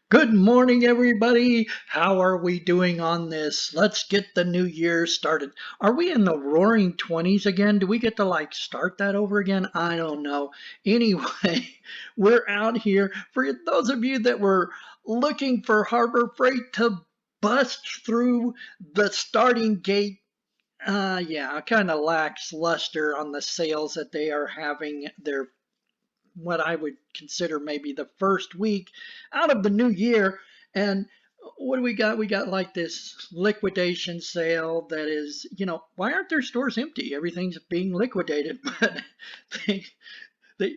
Good morning, everybody. How are we doing on this? Let's get the new year started. Are we in the roaring 20s again? Do we get to start that over again? I don't know. Anyway, we're out here. For those of you that were looking for Harbor Freight to bust through the starting gate, yeah, kind of lacks luster on the sales that they are having. Their what I would consider maybe the first week out of the new year. And what do we got? We got like this liquidation sale that is, why aren't their stores empty? Everything's being liquidated, but they, they,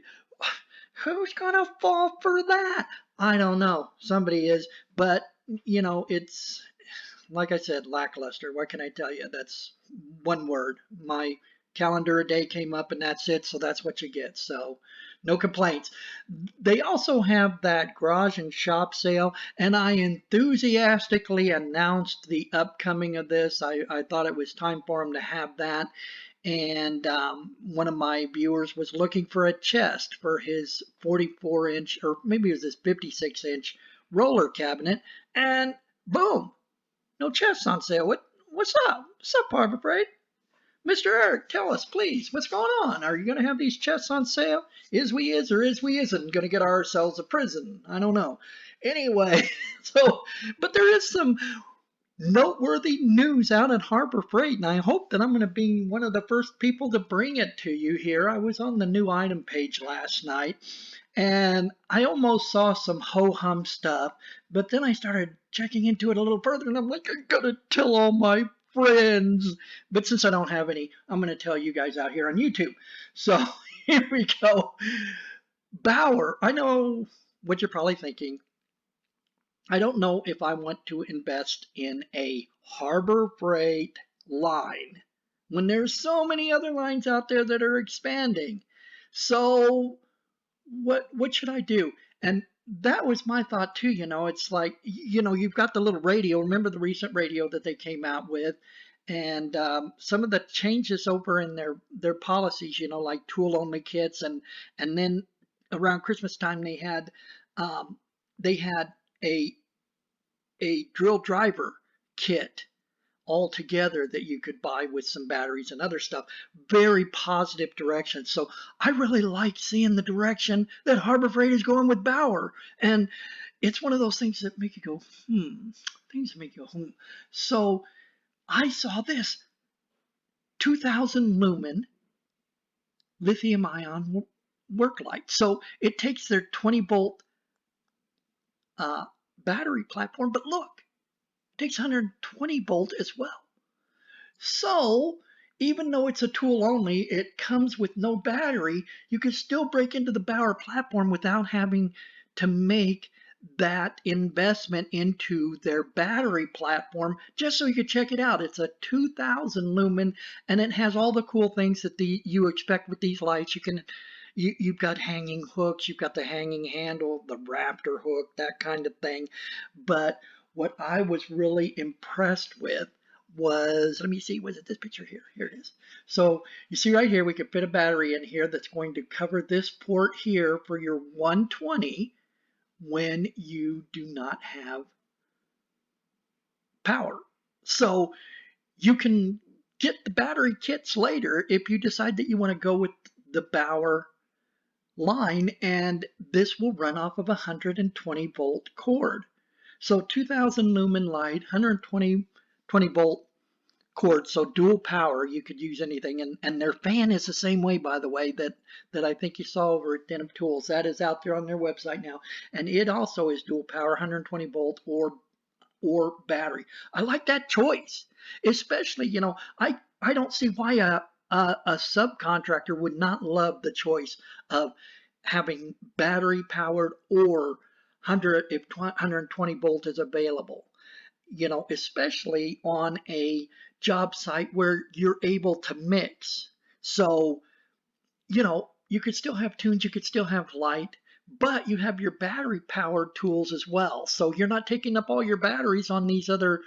who's gonna fall for that? I don't know. Somebody is, but it's like I said, lackluster. What can I tell you? That's one word. My calendar a day came up and that's it. So that's what you get. So no complaints. They also have that garage and shop sale, and I enthusiastically announced the upcoming of this. I thought it was time for them to have that. And one of my viewers was looking for a chest for his 44-inch, or maybe it was his 56-inch roller cabinet. And boom, no chests on sale. What's up? What's up, Harbor Freight? Mr. Eric, tell us, please, what's going on? Are you going to have these chests on sale? Is we is or is we isn't going to get ourselves a prison? I don't know. Anyway, but there is some noteworthy news out at Harbor Freight, and I hope that I'm going to be one of the first people to bring it to you here. I was on the new item page last night, and I almost saw some ho-hum stuff, but then I started checking into it a little further, and I'm like, I gotta tell all my friends. But since I don't have any, I'm going to tell you guys out here on YouTube. So here we go. Bauer, I know what you're probably thinking. I don't know if I want to invest in a Harbor Freight line when there's so many other lines out there that are expanding. So what should I do? And that was my thought too. It's like, you've got the little radio. Remember the recent radio that they came out with, and some of the changes over in their policies. Like tool only kits, and then around Christmas time they had a drill driver kit all together that you could buy with some batteries and other stuff. Very positive direction. So I really like seeing the direction that Harbor Freight is going with Bauer. And it's one of those things that make you go, things that make you go, So I saw this 2000 lumen lithium-ion work light. So it takes their 20-volt battery platform, but look, it takes 120 volt as well. So even though it's a tool only, it comes with no battery. You can still break into the Bauer platform without having to make that investment into their battery platform, just so you can check it out. It's a 2000 lumen, and it has all the cool things that you expect with these lights. You've got hanging hooks, you've got the hanging handle, the raptor hook, that kind of thing. But what I was really impressed with was, let me see, was it this picture here? Here it is. So you see right here, we could fit a battery in here that's going to cover this port here for your 120 when you do not have power. So you can get the battery kits later if you decide that you want to go with the Bauer line, and this will run off of a 120 volt cord. So 2000 lumen light, 120 volt cord, so dual power. You could use anything, and their fan is the same way, by the way, that I think you saw over at Denim Tools. That is out there on their website now, and it also is dual power, 120 volt or battery. I like that choice, especially, I don't see why a subcontractor would not love the choice of having battery powered or 120 volt is available, especially on a job site where you're able to mix. So, you could still have tunes, you could still have light, but you have your battery powered tools as well. So you're not taking up all your batteries on these other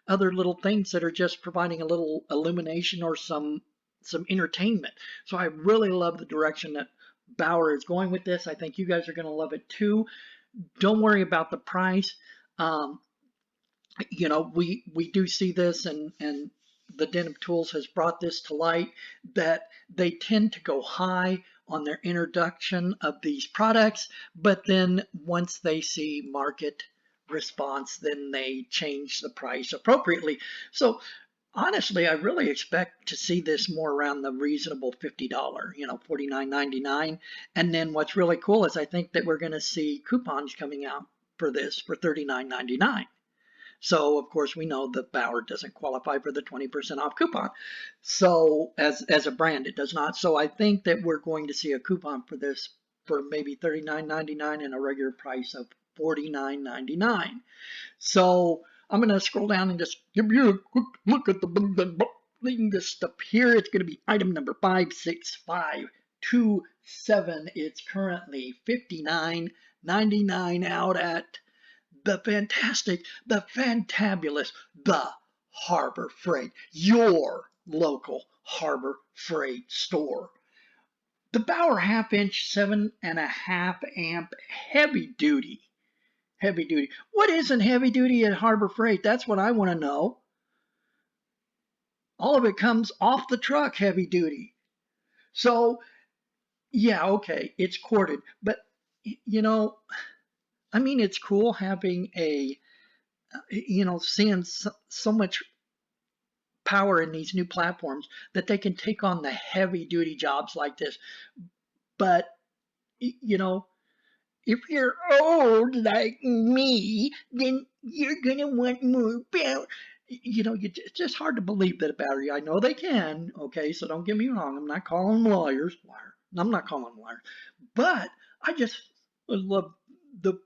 little things that are just providing a little illumination or some entertainment. So I really love the direction that Bauer is going with this. I think you guys are going to love it too. don't worry about the price. Um, we do see this, and the Den of Tools has brought this to light, that they tend to go high on their introduction of these products, but then once they see market response, then they change the price appropriately. So honestly, I really expect to see this more around the reasonable $50, $49.99. And then what's really cool is I think that we're going to see coupons coming out for this for $39.99. So of course we know that Bauer doesn't qualify for the 20% off coupon. So as a brand, it does not. So I think that we're going to see a coupon for this for maybe $39.99 and a regular price of $49.99. So I'm going to scroll down and just give you a quick look at this stuff here. It's going to be item number 56527. It's currently $59.99 out at the fantastic, the fantabulous, the Harbor Freight, your local Harbor Freight store. The Bauer half-inch 7.5 amp heavy duty. Heavy duty. What isn't heavy duty at Harbor Freight? That's what I want to know. All of it comes off the truck, heavy duty. So, yeah, okay, it's corded. But, it's cool having seeing so much power in these new platforms that they can take on the heavy duty jobs like this. But, if you're old like me, then you're going to want more power. It's just hard to believe that a battery, I know they can, okay, so don't get me wrong. I'm not calling them lawyers. I'm not calling them liars. But I just love the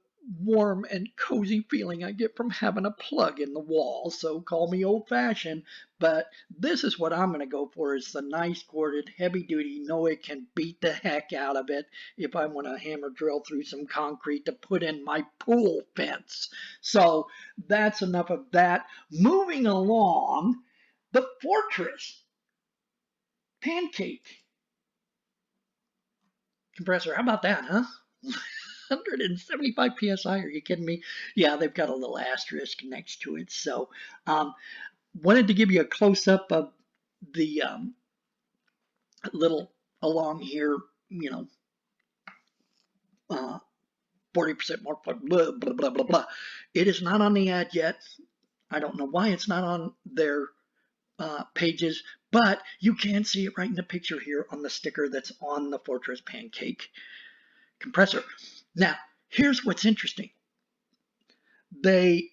warm and cozy feeling I get from having a plug in the wall. So call me old-fashioned, but this is what I'm going to go for, is the nice corded, heavy-duty. Know it can beat the heck out of it if I want to hammer drill through some concrete to put in my pool fence. So that's enough of that. Moving along, the Fortress pancake compressor. How about that, huh? 175 psi. Are you kidding me? Yeah, they've got a little asterisk next to it. So, wanted to give you a close up of the little along here, 40% more, blah, blah, blah, blah, blah. It is not on the ad yet. I don't know why it's not on their pages, but you can see it right in the picture here on the sticker that's on the Fortress pancake compressor. Now, here's what's interesting. They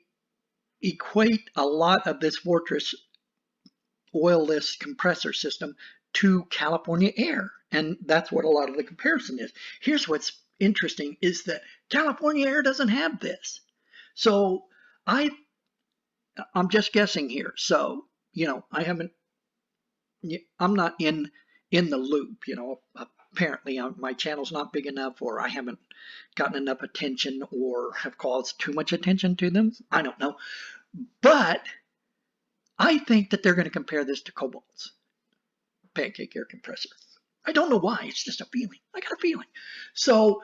equate a lot of this Fortress oilless compressor system to California Air, and that's what a lot of the comparison is. Here's what's interesting is that California Air doesn't have this. So I'm just guessing here. So, I'm not in the loop, apparently my channel's not big enough, or I haven't gotten enough attention, or have caused too much attention to them. I don't know. But I think that they're going to compare this to Cobalt's pancake air compressor. I don't know why. It's just a feeling. I got a feeling. So,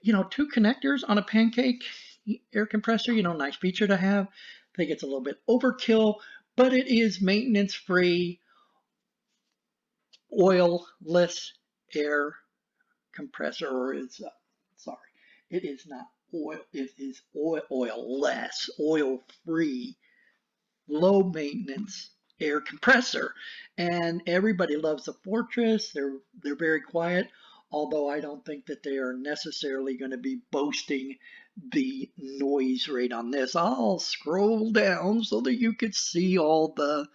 2 connectors on a pancake air compressor, nice feature to have. I think it's a little bit overkill, but it is maintenance-free, oilless air compressor. Or is sorry, it is not oil. It is oilless, oil-free, low maintenance air compressor. And everybody loves the Fortress. They're very quiet, although I don't think that they are necessarily going to be boasting the noise rate on this. I'll scroll down so that you can see all the.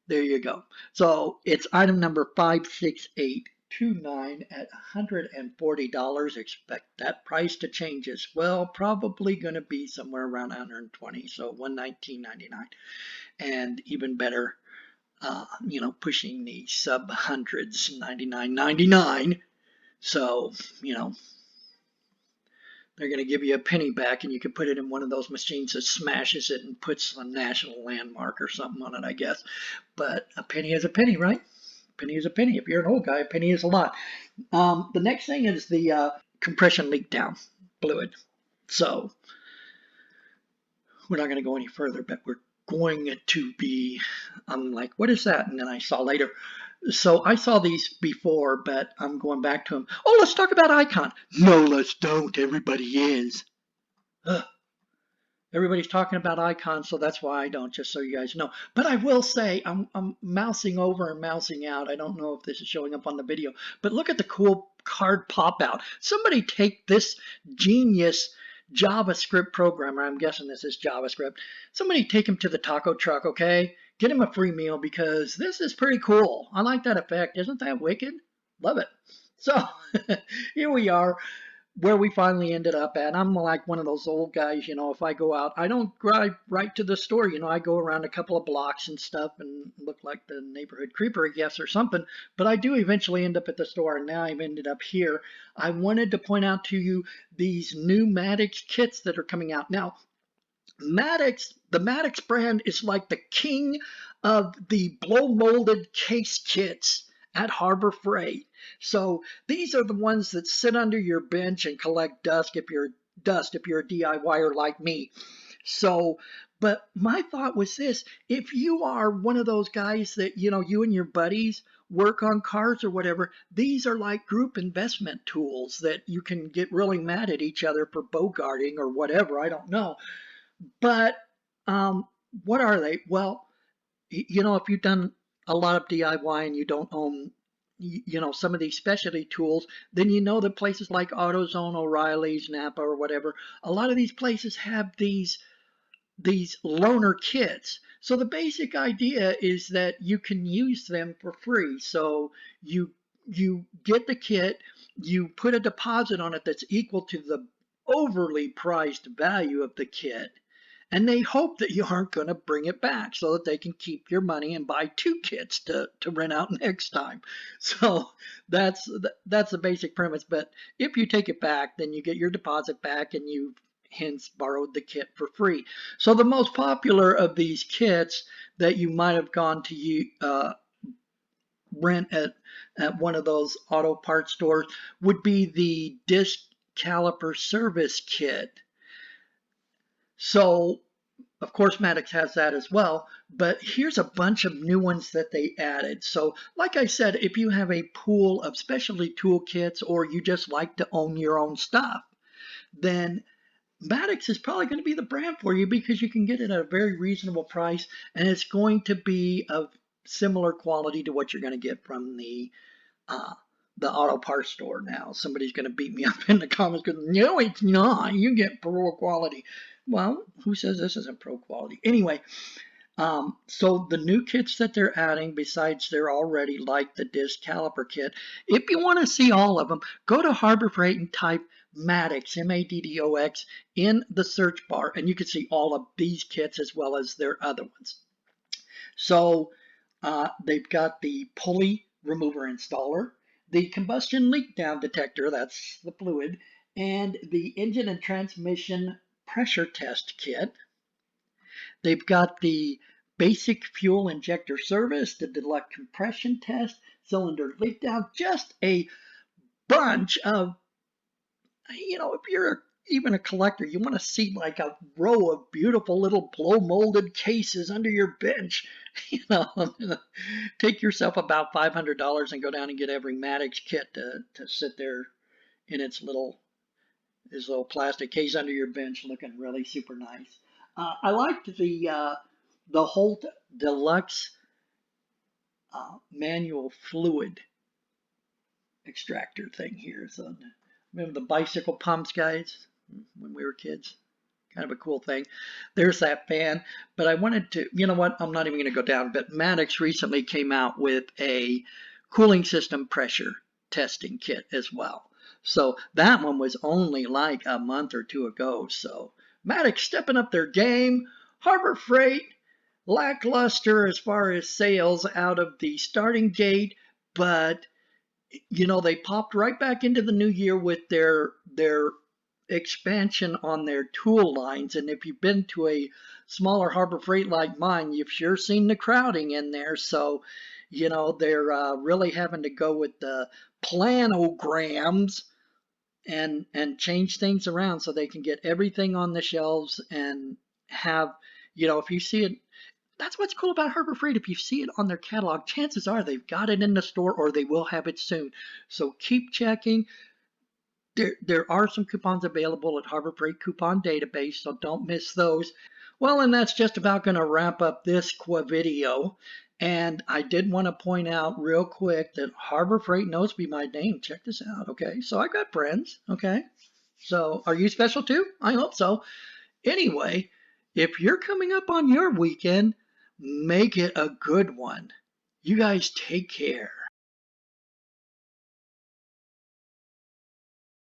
There you go. So it's item number 56829 at $140. Expect that price to change as well. Probably going to be somewhere around 120, so $119.99. And even better, pushing the sub hundreds, $99.99. So, they're going to give you a penny back, and you can put it in one of those machines that smashes it and puts a national landmark or something on it, I guess. But a penny is a penny, right? A penny is a penny. If you're an old guy, a penny is a lot. The next thing is the compression leak down fluid. So we're not going to go any further, but we're going to be, I'm like, what is that? And then I saw later. So I saw these before, but I'm going back to them. Oh, let's talk about Icon. No, let's don't. Everybody is. Ugh. Everybody's talking about icons, so that's why I don't, just so you guys know. But I will say, I'm mousing over and mousing out. I don't know if this is showing up on the video, but look at the cool card pop out. Somebody take this genius JavaScript programmer, I'm guessing this is JavaScript, somebody take him to the taco truck, okay? Get him a free meal because this is pretty cool. I like that effect. Isn't that wicked? Love it. So here we are where we finally ended up at. I'm like one of those old guys, you know, if I go out, I don't drive right to the store, you know, I go around a couple of blocks and stuff and look like the neighborhood creeper, I guess, or something, but I do eventually end up at the store, and now I've ended up here. I wanted to point out to you these new Maddox kits that are coming out. Now, Maddox, the Maddox brand is like the king of the blow molded case kits at Harbor Freight. So these are the ones that sit under your bench and collect dust if you're a DIYer like me. So, but my thought was this: if you are one of those guys that, you know, you and your buddies work on cars or whatever, these are like group investment tools that you can get really mad at each other for bogarting or whatever. I don't know. But what are they? Well, you know, if you've done a lot of DIY and you don't own, you know, some of these specialty tools, then you know that places like AutoZone, O'Reilly's, Napa, or whatever, a lot of these places have these loaner kits. So the basic idea is that you can use them for free. So you get the kit, you put a deposit on it that's equal to the overly priced value of the kit, and they hope that you aren't going to bring it back so that they can keep your money and buy two kits to rent out next time. So that's the basic premise. But if you take it back, then you get your deposit back and you hence borrowed the kit for free. So the most popular of these kits that you might have gone to rent at one of those auto parts stores would be the disc caliper service kit. So, of course, Maddox has that as well, but here's a bunch of new ones that they added. So, like I said, if you have a pool of specialty tool kits or you just like to own your own stuff, then Maddox is probably going to be the brand for you because you can get it at a very reasonable price, and it's going to be of similar quality to what you're going to get from the auto parts store. Now somebody's going to beat me up in the comments because no, it's not. You get pro quality. Well, who says this isn't pro quality? Anyway, so the new kits that they're adding, besides they're already like the disc caliper kit, if you want to see all of them, go to Harbor Freight and type Maddox, Maddox, in the search bar, and you can see all of these kits as well as their other ones. So they've got the pulley remover installer, the combustion leak down detector, that's the fluid, and the engine and transmission pressure test kit. They've got the basic fuel injector service, the deluxe compression test, cylinder leak down, just a bunch of, you know, if you're even a collector, you want to see like a row of beautiful little blow molded cases under your bench. You know, take yourself about $500 and go down and get every Maddox kit to sit there in its little plastic case under your bench, looking really super nice. I liked the Holt Deluxe manual fluid extractor thing here. So remember the bicycle pumps, guys, when we were kids? Kind of a cool thing. There's that fan. But I wanted to, you know what, I'm not even going to go down, but Maddox recently came out with a cooling system pressure testing kit as well. So that one was only like a month or two ago. So Maddox stepping up their game. Harbor Freight, lackluster as far as sales out of the starting gate, but you know, they popped right back into the new year with their expansion on their tool lines. And if you've been to a smaller Harbor Freight like mine, you've sure seen the crowding in there. So, you know, they're really having to go with the planograms and change things around so they can get everything on the shelves and have, if you see it, that's what's cool about Harbor Freight. If you see it on their catalog, chances are they've got it in the store or they will have it soon. So keep checking. There are some coupons available at Harbor Freight Coupon Database, so don't miss those. Well, and that's just about going to wrap up this video. And I did want to point out real quick that Harbor Freight knows me by name. Check this out, okay? So I've got friends, okay? So are you special too? I hope so. Anyway, if you're coming up on your weekend, make it a good one. You guys take care.